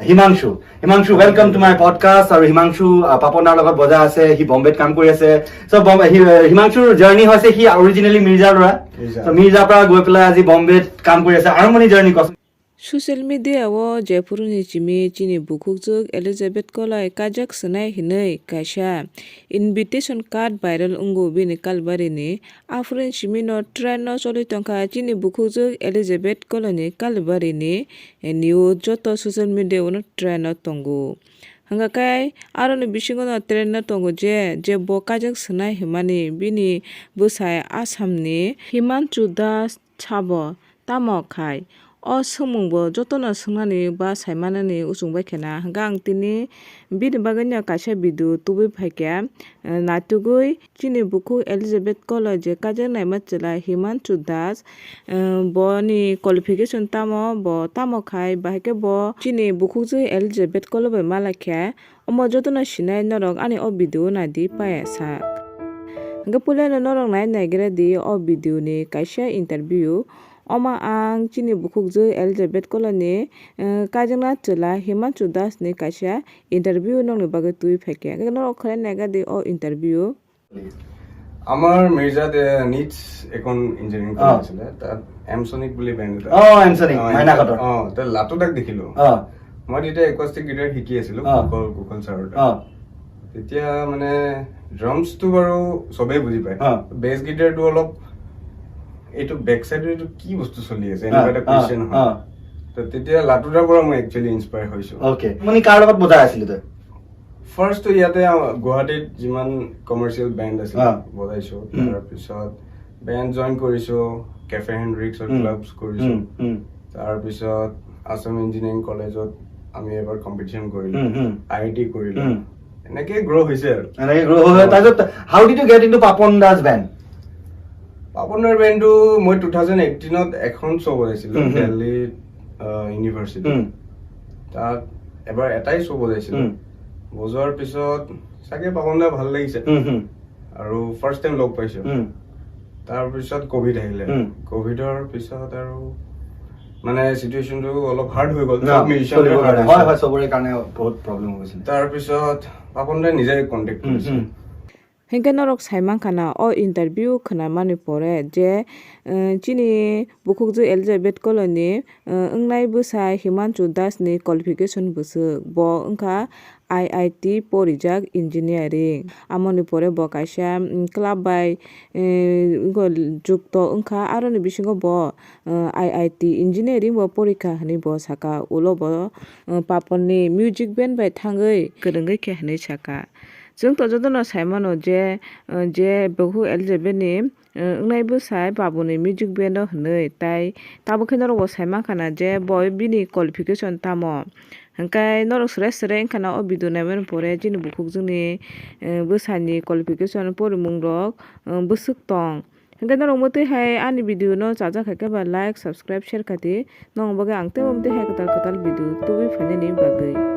Himangshu, welcome to my podcast. Or Himangshu, Paponar logot boja ase, he Bombay kam kori ase. So Himangshu journey hoise he originally Mirzar ra. So Mirzar pra goi pela aji Bombay kam kori ase. Aru moni journey kosun. Social media wo Jaipurni chimi chini bukhukjuk Elizabeth koloi kaijak snai hinai kaisa invitation card viral ungu bini kalbarini afrin chimi no train no choli tongka chini bukhukjuk Elizabeth koloni kalbarini new joto social media no train no tongu hanggakai aroni bisingo no train no tongu je bo kaijak snai himani bini busai Assamni Himanshu Das chabo tamo khai o sumungbo jotono sungnani ba saimanani usungbai khena hanggang tini bini baganya kaisa bidu tubi phaikya natugui chini bukhu Elizabeth koloi je kaijak naima chela Himanshu Das boni qualification tamo khai bahike bo chini bukhu je Elizabeth koloi bai malakya omo jotono sinai norok ani o bidu na di paya sak hangga puleno norok nai gere di o video ni kaisa interview Oma ang chini bukhukju Elizabeth koloni kajangna chela Himanshu Das ni kaisa interview nongni bagai tui phaikya no khare naga di o interview আমার মির্জাতে nits এখন engineering কৰিছিল তাত এমসনিক বুলি band এটা এমসনিক মাইনা কটৰ তাত লাটুদাক দেখিলো মই তেতিয়া একুষ্টিক গিটাৰ শিকি আছিলো কুকল ছাৰৰ তেতিয়া মানে ড্ৰামছটো বাৰু সবেই বুজি পায় বেছ গিটাৰটো অলপ এইটো বেক সাইডৰ এইটো কি বস্তু চলি আছে এনেকুৱা এটা কোৱেশ্চন হয় তো তেতিয়া লাটুদাৰ পৰা মই একচুয়ালি ইনস্পায়াৰ হৈছো ওকে মানে কাৰ লগত বজাই আছিল তই ফাৰ্ষ্ট ইয়াতে গুৱাহাটীত যিমান কমাৰ্চিয়েল বেণ্ড আছিল বজাইছো তাৰপিছত বেণ্ড জইন কৰিছো কেফে হেনৰিক্সৰ ক্লাবছ কৰিছো তাৰপিছত আসাম ইঞ্জিনিয়াৰিং কলেজত আমি এবাৰ কম্পিটিশন কৰিলো আইআইটি কৰিলো এনেকৈ গ্ৰো হৈছে আৰু তাৰপিছত how did you get into Papon Das band পাপনৰ বেণ্ডটো মই 2018ত এখন শ্ব' বজাইছিলো দিল্লী ইউনিভাৰ্চিটি তাত এবাৰ এটাই শ্ব' বজাইছিলো বজোৱাৰ পিছত চাগে পাপনদা ভাল লাগিছে আৰু ফাৰ্ষ্ট টাইম লগ পাইছো তাৰপিছত কোভিড আহিলে কোভিডৰ পিছত আৰু মানে সিচুৱেশনটো অলপ হাৰ্ড হৈ গ'ল চবৰে কাৰণে বহুত প্ৰব্লেম হৈছিল তাৰপিছত পাপনদাই নিজে কণ্টেক্ট কৰিছিল Hingga norok saimang kana o interview khana mani pore je chini bukhukju Elizabeth koloni ungnai busai Himanshu Das ni qualification busuk bo ungka IIT Porijak Engineering amoni pore bo kaisa club by jukto ungka aroni bisingo bo IIT Engineering bo porikha hani bo saka ulo bo paponni music band by thangai kerenggai khe hani saka जों तो जदनो साइमनो जे बहु Elizabeth ni ngai bu sai babu ni music band hne tai tabu kheno ro saima kana je boy bini qualification tamo hangkai norok sre kana o bidu namen pore jini bukhuk juni busani qualification pori mungrok busuk tong hangkai norok mate hai ani video no chaja khake ba like subscribe share khati nong baga angte bomte hai katal video tubi phane ni bagai